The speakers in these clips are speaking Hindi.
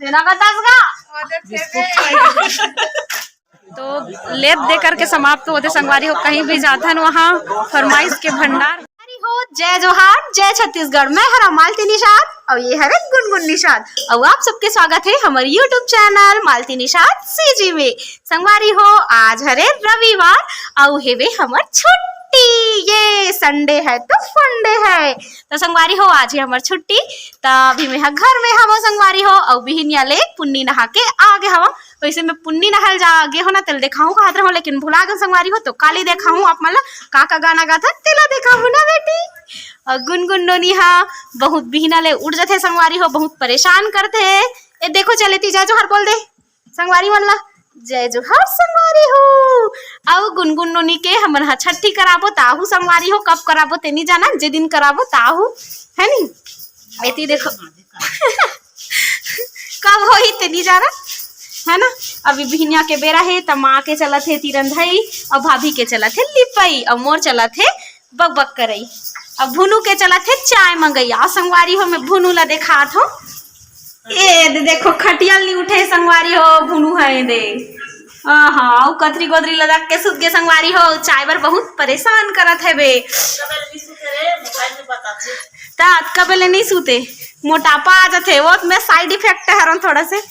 देना का तो लेप दे करके समाप्त होते संगवारी हो। कहीं भी जाता है वहाँ फरमाइश के भंडार हो। जय जोहार, जय छत्तीसगढ़। मैं हरा मालती निषाद और ये है गुनगुन निषाद और आप सबके स्वागत है हमारे YouTube चैनल मालती निषाद सीजी में। संगवारी हो आज हरे रविवार और हेवे हमार छुट्टी। ये संडे है तो फंडे है तो संगवारी हो आज ही हमार छुट्टी। तभी मैं घर में हवा संगवारी हो और बिहनिया ले पुन्नी नहा के आगे हवा। वैसे मैं पुन्नी नहल जागे हो ना तेल देखाऊं का रहा लेकिन भुला गए संगवारी हो तो काली देखाऊं आप मतलब का गाना गाता तेला देखाऊं ना बेटी। और गुनगुन नोनी हाँ बहुत बिहना ले उड़ जाते संगवारी हो, बहुत परेशान करते है। ए देखो चले ती जय जोहर बोल दे संगवारी मन ला जय जोहर संगवारी हो। अब गुनगुन नोनी के हमन छठी कराबो ताहू संगवारी हो। कब कराबो ते नहीं जाना, जे दिन कराबो ताहू है नी। एती देखो कब हो ही ते नहीं जाना है ना। अभी बिहनिया के बेरा है तब माँ के चला थे तिरंधई और भाभी के चला थे लिपई और मोर चला थे बक बक करई। अब भुनू के चला थे चाय मंगई। आ संगवारी हो मैं भुनू ला देखात हो। ए देखो खटियल नहीं उठे संगवारी हो भुनू है दे। हाँ कतरी गोदरी लगा के सुत के संगवारी हो। चाय बर बहुत परेशान करत है बे। कबले नहीं सूते मोटापा आ जाते वो मैं साइड इफेक्ट है थोड़ा से।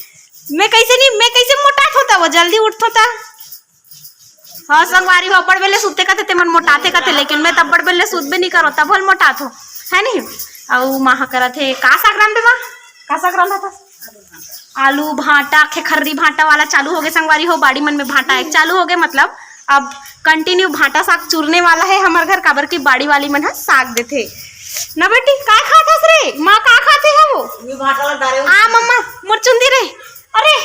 मैं कैसे मोटा होता वो जल्दी उठता था। हाँ संगवारी हो बड़ बेले सूते कहते मन मोटाते कहते लेकिन मैं तब बड़ बेले सूत भी नहीं करो तब भल मोटा थो है नहीं। और माह करा थे का सागराम पे माँ का सागराम था आलू भाटा खेखर्री भाटा वाला चालू हो गए संगवारी हो। बाड़ी मन में भाटा एक चालू हो गए मतलब अब कंटिन्यू भाटा साग चूरने वाला है हमारे घर। काबर की बाड़ी वाली मन साग देते ना बेटी। का खाता रे माँ का खाते है वो आ मम्मा मोर चुंदी रे। अरे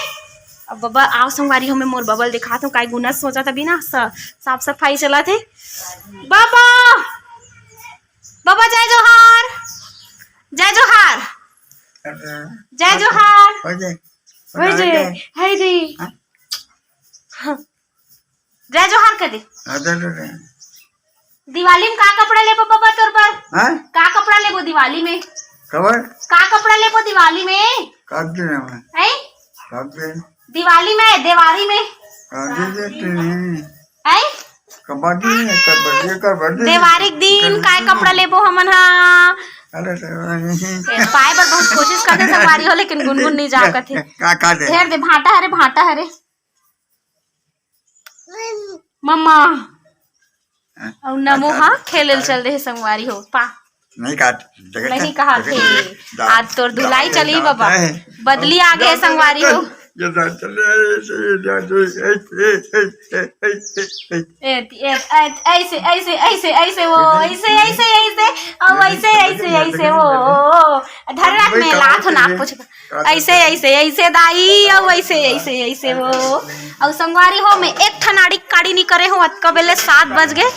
अब बाबा आओ संगवारी हो मैं मोर बबल दिखाता हूँ। काय गुना सोचा था बिना साफ सफाई चला थे। बाबा बाबा जय जोहार जय जोहार जय जोहार जय जोहार कर दे। दिवाली में का कपड़ा ले बाबा तोर पर का कपड़ा ले दिवाली में का कपड़ा ले दिवाली में दिवाली में देवारी में देवारी दिन काय कपड़ा लेबो हमन हा। पाए पर बहुत कोशिश करते संगवारी हो लेकिन गुनगुन नहीं जा कथे ढेर दे भाटा हरे मम्मा और नमो हाँ खेल चल रहे संगवारी हो पा नहीं कहा थे आज तोर धुलाई चली बाबा बदली आ गए संगवारी हो। ऐसे वो ऐसे वो धरत में लात हो ना पूछ ऐसे दाई और ऐसे वो। और संगवारी हो मैं एक ठनाड़ी काड़ी नहीं करे हूँ अतका बेले 7 बज गए।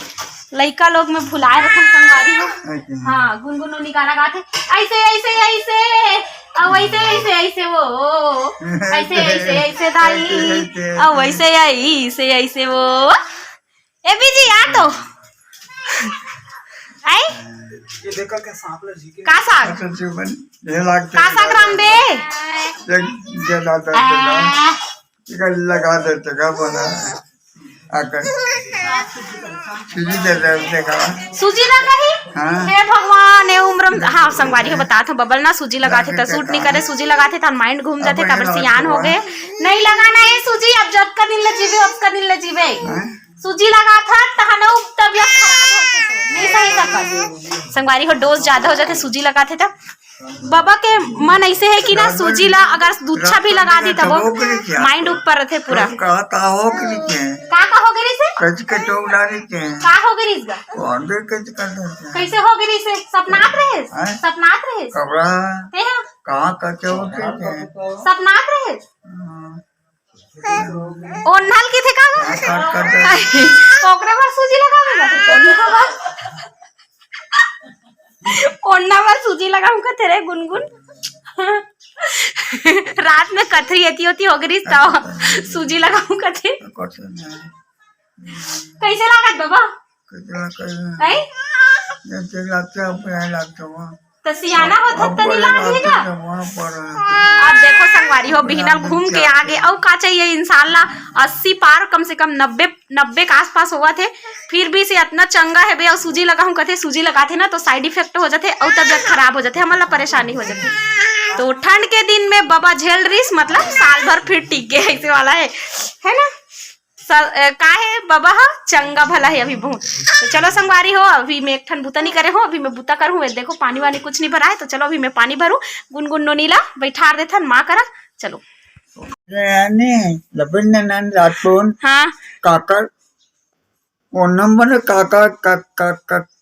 लड़का लोग में भुलाए रखन संगवारी हो। हाँ गुनगुन गाना गाते ऐसे अब ऐसे वो ऐसे दाई अब ऐसे वो। ए बीजी आ तो आई का साग राम बे लगा देते का बना सूजी लगा ही हे भगवान हे उम्र। हाँ संगवारी हो बता था बबल ना सूजी लगाते तो सूट नहीं करे सूजी लगाते तो माइंड घूम जाते काबर सियान हो गए। नहीं लगाना है सूजी अब जब का दिन ले जीवे सूजी लगा था तहनो तबियत खराब होते तो नहीं सही सकत संगवारी हो। डोज ज्यादा हो जाते सूजी लगाते तब बाबा के मन ऐसे है कि ना सूजी ला अगर दूधा भी लगा दी तब माइंड ऊपर रहते पूरा। का हो गई से का हो गई कैसे हो गई से सपनात रहे सपनात रहे ओ नल के थे का ओकरे पर सूजी लगा कोन्ना पर सूजी लगाऊं का तेरे गुनगुन रात में कथरी होती हो गई तो सूजी लगाऊं का थे कैसे लागत बाबा तो सियाना होता तो नहीं लागेगा। अब देखो संगवारी हो बिहनल घूम के आगे और का चाहिए इंशाल्लाह 80 पार कम से कम 90 के आसपास हुआ थे। फिर भी से इतना चंगा है बे और सूजी लगा हूँ कहते सूजी लगाते ना तो साइड इफेक्ट हो जाते और तबियत खराब हो जाते हमारा परेशानी हो जाती। तो ठंड के दिन में बाबा झेल रही मतलब साल भर फिर टिक गए ऐसे वाला है ना। का है बाबा हा चंगा भला है अभी बहुत। तो चलो संगवारी हो अभी मैं एक ठन बुता नहीं करे हो अभी मैं बुता करूँ। देखो पानी वानी कुछ नहीं भरा है तो चलो अभी मैं पानी भरूँ। गुनगुन नोनीला बैठा देथा माँ करा चलो। हाँ काकर वो नंबर काकर काकर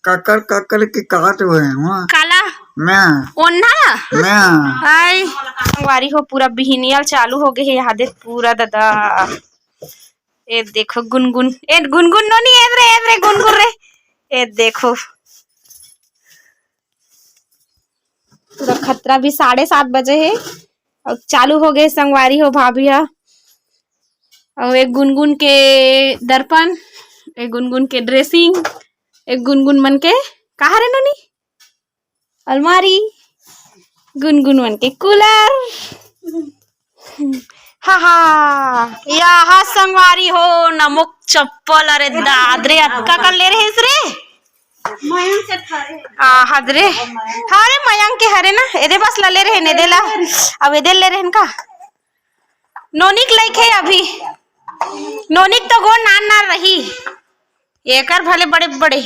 काकर के काट हुए हैं काला मैं ओन्ना मैं हाय संगवारी हो पूरा बिहनियल चालू हो गए है यहाँ देख पूरा दादा। ए देखो गुनगुन नोनी ए गुनगुन रे ए देखो पूरा खतरा भी 7:30 बजे है और चालू हो गए संगवारी हो भाभिया। और एक गुनगुन के दर्पण एक गुनगुन के ड्रेसिंग एक गुनगुन मन के कहा रे नोनी अलमारी गुनगुन मन के कूलर। हाँ यहाँ संगवारी हो नमुक चप्पल अरे दादरे अटका कर ले रहे रे हदरे हरे मयंक के हरे ना एदे बस ले रहे ने देला अब एदे ले रहे का नोनिक लाइक है अभी नोनिक तो गो नान रही एकर भले बड़े बड़े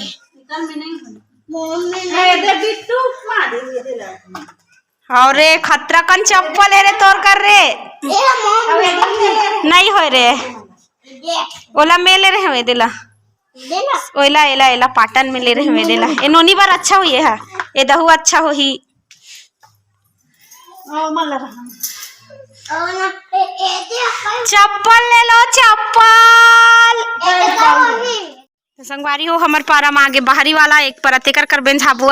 और खतरा कन चप्पल है रे तोर कर रे नहीं हो रे ओला में ले रहे दिला ओला एला एला पाटन में ले रहे दिला ए नोनी बार अच्छा हुई है ए दहु अच्छा हो ही चप्पल ले लो चप्पल। संगवारी हो हमार पारा में आगे बाहरी वाला एक पर तेकर कर बेंझाबू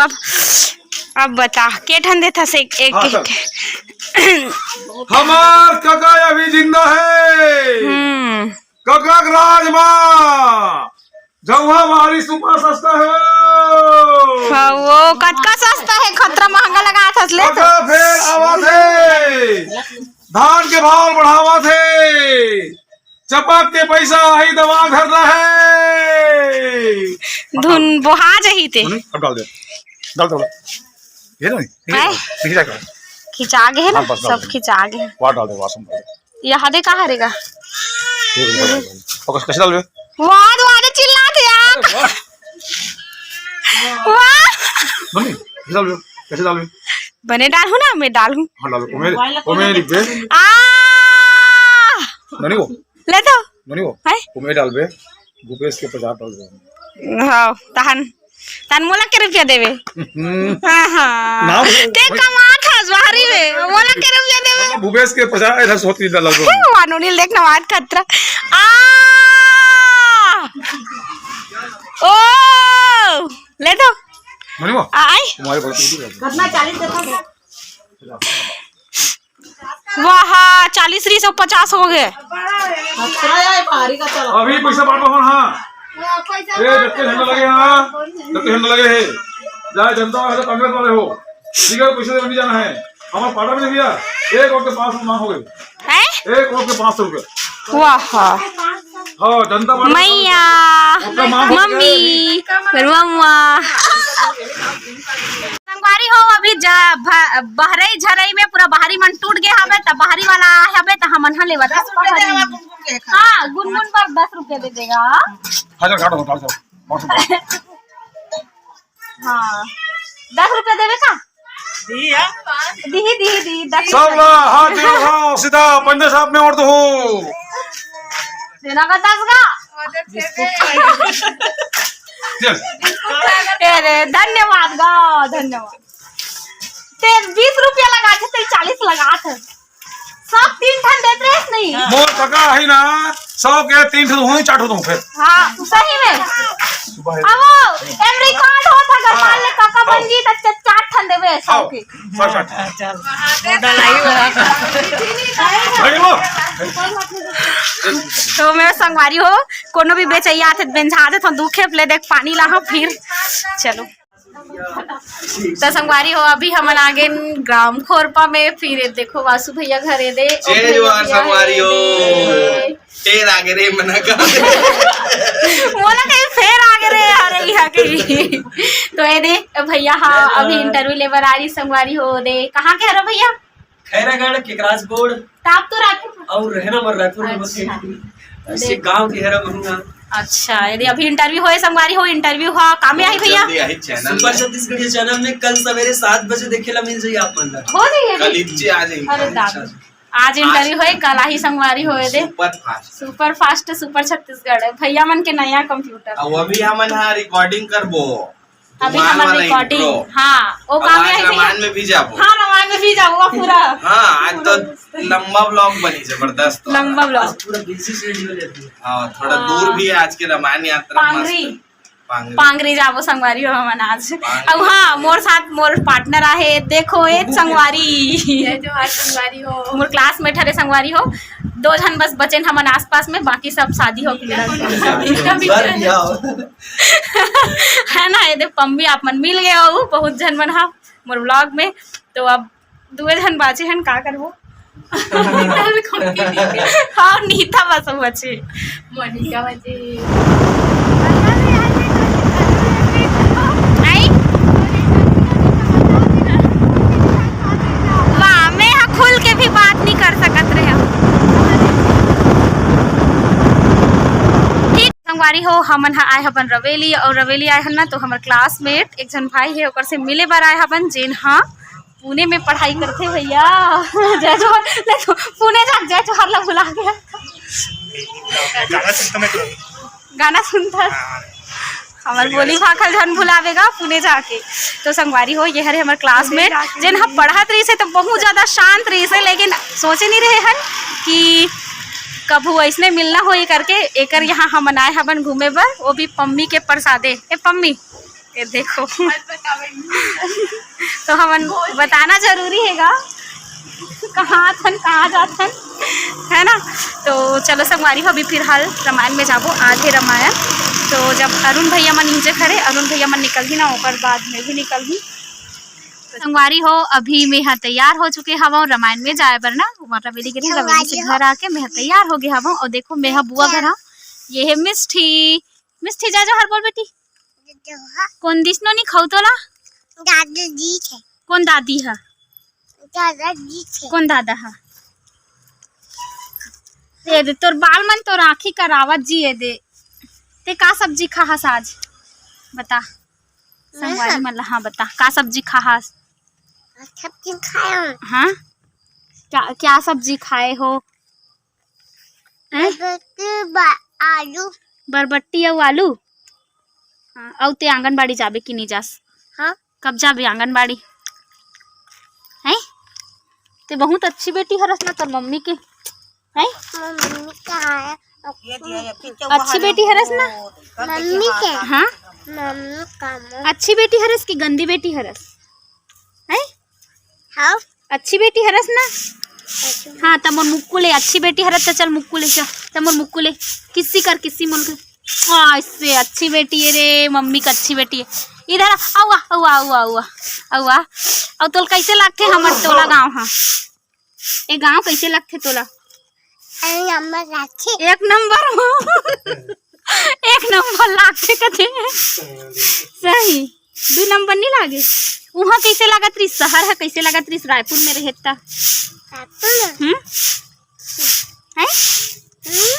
अब बता के ठन देता से एक हमार काका अभी जिंदा है काका राज माँ जौहा हमारी सुपर सस्ता है वो कटका सस्ता है खतरा महंगा लगा था ले तो फिर आवाज है धान के भाव बढ़ावा थे चपक के पैसा ही दवा घर रहे धुन बोहा जही थे अब डाल दे ये नहीं खिंचा गए ना सब खिंचा गए वाट डाल दे वासम डाल दे यहाँ दे कहाँ रहेगा फोकस कैसे डाल दे वाह चिल्लाते यार वाह मम्मी कैसे डाल दे कैसे डाल दे बने डालूं ना मैं डालूं हां डाल ओ मेरे लिख दे आ ननी वो ले तो ननी वो है ओ मेरे डाल दे भूपेश के 50 डाल दे हां तन मोला के रुपया देवे हां ते कमा था बाहरी में मोला के रुपया देवे भूपेश के 50 इधर 130 डाल दो वानोनी देखना वाट खतरा आ ओ ले दो ननी वो आई तुम्हारे बड़ा कितना 40 देता वाह 40 री 150 हो गए अभी पैसा बांटो हां ए धक्के झंडा लगे हां धक्के झंडा लगे है जाए जनता है तो कांग्रेस वाले हो ठीक है पैसे देने जाना है हमारा पाटा में भैया 1 करोड़ के 500 मांग हो गए हैं 1 करोड़ के 500 रुपए वाह हां जनता मैया मम्मी फिर मम्मा संगवारी हो अभी बहरई झरई में पूरा बाहरी मन टूट गया हवे त बाहरी वाला हवे त हमन ह लेवा 10 रुपए हां गुनगुन पर 10 रुपए दे देगा हजार काटो हां 10 रुपए देवे का दी 10 सब ला हाथ जोड़ो सीधा पंजा साहब में और तो हो देना का 10 का अरे धन्यवाद गा धन्यवाद ते 20 रुपया लगा थे 40 लगा थे सब 3 ठन देते हैं नहीं मोर काका है ना 100 के 3 ठन होई चाटो दूं फिर हां सही में अब एवरी कार्ड हो था अगर मान ले काका बन जी त 4 ठन देवे 100 के चल मॉडल आई हो तो मैं संगवारी हो कोनो भी बेचैया थे बेंझा दे तो दुखे ले देख पानी ला फिर चलो तो संगवारी हो अभी हमन आगे ग्राम खोरपा में, फिर देखो वासु भैया घरे दे जय जोहार संगवारी हो फेर आगे रे मना का मोला कहीं फेर आगे रे अरे यहाँ की तो ये दे भैया हाँ अभी इंटरव्यू लेबर आ रही संगवारी हो दे कहाँ के हरा भैया खैरागढ़ केकरास बोर्ड ताप तो रायपुर और रहना मर रायपुर में बस ऐसे गांव के हेरा महंगा। अच्छा यदि अभी इंटरव्यू हो संगवारी हो इंटरव्यू हो काम में आई भैया सुपर छत्तीसगढ़ी चैनल में कल सवेरे 7 बजे देखेला मिल जाइए आप मन हो जाइए कल इच्चे आ जाएंगे। अरे दादा आज इंटरव्यू है कल ही संगवारी होए दे सुपर फास्ट सुपर छत्तीसगढ़ भैया मन के नया कंप्यूटर अब अभी हमन हा रिकॉर्डिंग करबो अभी हमारा रिकॉर्डिंग हाँ वो काम में रामायण में भी जाबो हाँ रामायण में भी जाऊंगा पूरा हाँ आज तो लंबा ब्लॉग बनी जबरदस्त लंबा ब्लॉग पूरा बिजी शेड्यूल है। हाँ थोड़ा दूर भी है आज के रामायण यात्रा पांगरी पांगरी जाबो संगवारी हो हमन आज अब हाँ मोर साथ मोर पार्टनर आहे देखो एक संगवारी संगवारी हो मोर क्लासमेट हरे संगवारी हो 2 जन बस बचेन हमन आसपास में बाकी सब शादी हो गया है ना ये पम्मी आप मन मिल गए हो बहुत जन मन हा मोर ब्लॉग में तो अब 2 जन बाचे हन का करबो हाँ नीता बस बचे मोनिका बचे खुल के भी बात नहीं कर सकत रहे ठीक संगवारी हो हमन आए हबन रवेली और रवेली आए हन ना तो हमार क्लासमेट एक जन भाई है ओकर से मिले बार आए हबन जेन हाँ पुणे में पढ़ाई करते भैया जय जोहर पुणे जा जय जोहर ला बुला गया गाना सुनता हमार बोली भाखल जन भुलावेगा पुणे जाके तो संगवारी हो ये हरे हमारे क्लासमेट जिन हम पढ़त रही से तो बहुत ज़्यादा शांत रही से लेकिन सोचे नहीं रहे हन कि कभू ऐसने मिलना हो ये करके एकर यहाँ हम आए हबन घूमे बर वो भी पम्मी के प्रसादे ए पम्मी ये देखो तो हमन बताना जरूरी हैगा कहाँ थन कहाँ जाथन है ना तो चलो संगवारी हो अभी फिर हाल रामायण में जाबो आज है रामायण तो जब अरुण भैया मन नीचे खड़े अरुण भैया मन निकल ही ना ऊपर बाद में भी निकल ही संगवारी हो अभी मैं यहाँ तैयार हो चुके हवा रामायण में जाए बर ना रवेली के रवेली से घर आके मैं तैयार हो गया हवा और देखो मैं बुआ घर ये है मिष्ठी मिष्ठी जा जो हर बोल बेटी कौन दिसनो नहीं खाऊ तोला दादाजी छे कौन दादी है दादाजी छे कौन दादा है ये दे तोर बाल मन तो राखी करावत जी ये दे ते का सब्जी खाहस आज बता संगवारी मन हाँ बता का सब्जी खाहस सब्जी खाए हाँ क्या सब्जी खाए हो आलू बरबट्टी और आलू और ते आंगनबाड़ी जाबे कि नहीं जास हाँ कब जाबे आंगनबाड़ी हैं ते बहुत अच्छी बेटी हरस ना तोर मम्मी के हैं मम्मी का है अच्छी बेटी हरस ना मम्मी के हाँ मम्मी का अच्छी बेटी हरस की गंदी बेटी हरस हैं हाँ अच्छी बेटी हरस ना हाँ तब मोर मुक्कू ले अच्छी बेटी हरस तो चल मुक्कू ले चल तब मोर मुक्कू ले किसी कर किसी मन के इससे अच्छी बेटी है रे मम्मी का अच्छी बेटी है इधर आवा आवा आवा आवा आवा और तोल कैसे लगते हमर तोला गांव हाँ ये गांव कैसे लगते तोला एक नंबर एक नंबर लागते कथे सही 2 नंबर नहीं लागे वहाँ कैसे लागत रही शहर है कैसे लागत रही रायपुर में रहता है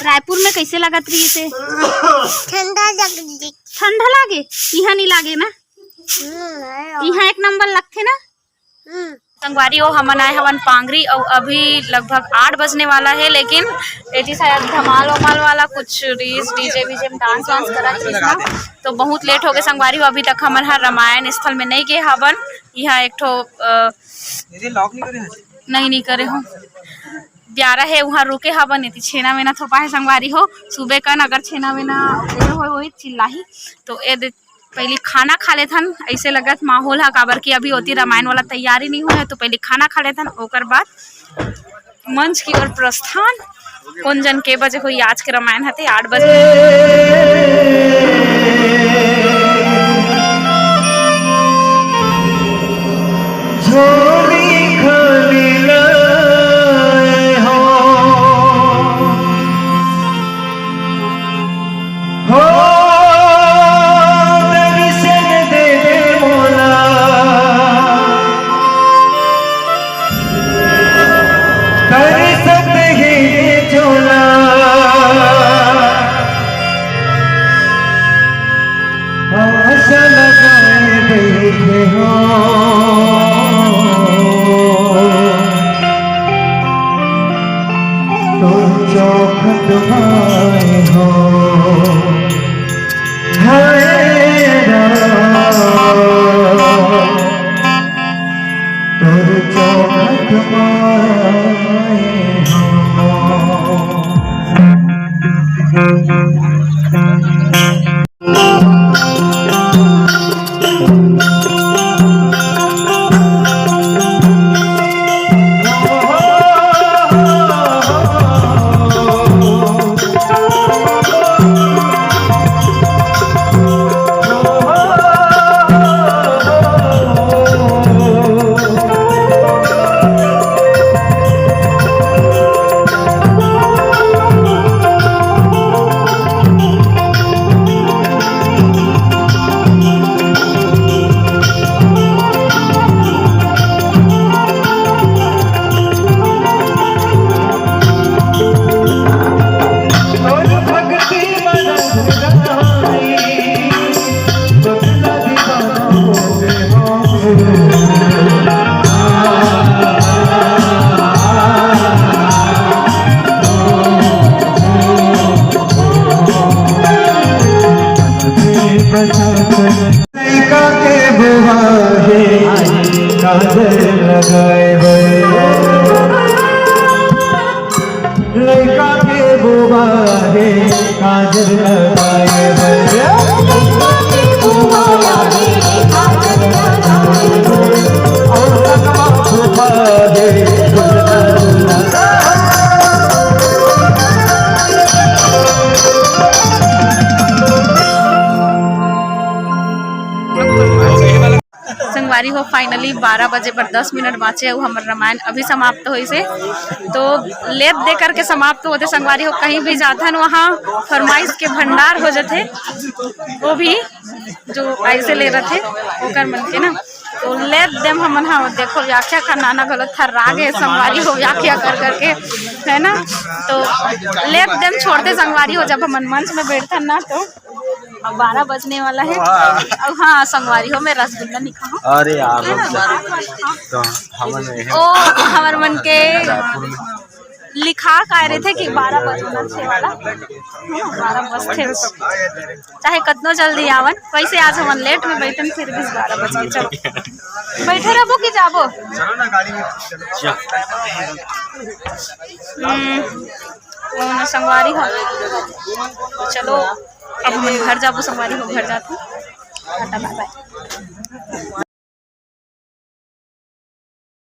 रायपुर में कैसे लागत रही से ठंडा लागे यहाँ नहीं लागे ना यहाँ एक नंबर लगते ना संगवारी हो हमन आए हवन पांगरी और अभी लगभग 8 बजने वाला है लेकिन ये शायद धमाल वमाल वाला कुछ रील्स डीजे वीजे में डांस वांस करा तो बहुत लेट हो गए संगवारी हो अभी तक हमन हर रामायण स्थल में नहीं गए हवन यहाँ एक ठो नहीं करे हो ब्यारा है वहाँ रुके हवन इतनी छेना वेना थोपा है संगवारी हो सुबह कन अगर छेना वेना हो चिल्लाही तो ये पहले खाना खा लेथन ऐसे लगत माहौल है काबर की अभी होती रामायण वाला तैयारी नहीं हुआ है तो पहले खाना खा लेथन ओकर बाद मंच की ओर प्रस्थान कौन जन के बजे हुई आज के रामायण हते 8 बजे झोली खाली लाए हो दर्शन दे मोला कर सकते हैं झोला आशा लगाए बैठे हो तुम चौखट माए हो तुम चौखट माए लड़का के बुआ है काजल लगाए लड़का के बुआ है काजल लगाए और सकवा फूफा है संगवारी हो फाइनली 12 बजे पर 10 मिनट बाँचे और हमारे रामायण अभी समाप्त हो से तो लेप दे करके समाप्त होते संगवारी हो कहीं भी जाता न वहाँ फरमाइश के भंडार हो जाते वो भी जो ऐसे ले रहे थे ओकर मन के ना तो लेप देम हमन हाँ देखो व्याख्या का नाना गलत था राग है संगवारी हो व्याख्या कर करके है ना तो लेप देम छोड़ते संगवारी हो जब हमन मंच में बैठते ना तो 12 बजने वाला है अब हाँ संगवारी हो मैं रसगुल्ला निखा हूँ अरे यार तो ओ हमारे मन के लिखा कह रहे थे कि 12 बजना छे वाला 12 बजते चाहे कतनो जल्दी आवन वैसे आज हम लेट में बैठन फिर भी 12 बज के चलो बैठे रहो कि जाबो चलो ना गाड़ी में संगवारी हो चलो अब हम घर जाबो संगवारी हो घर जाते बाय बाय।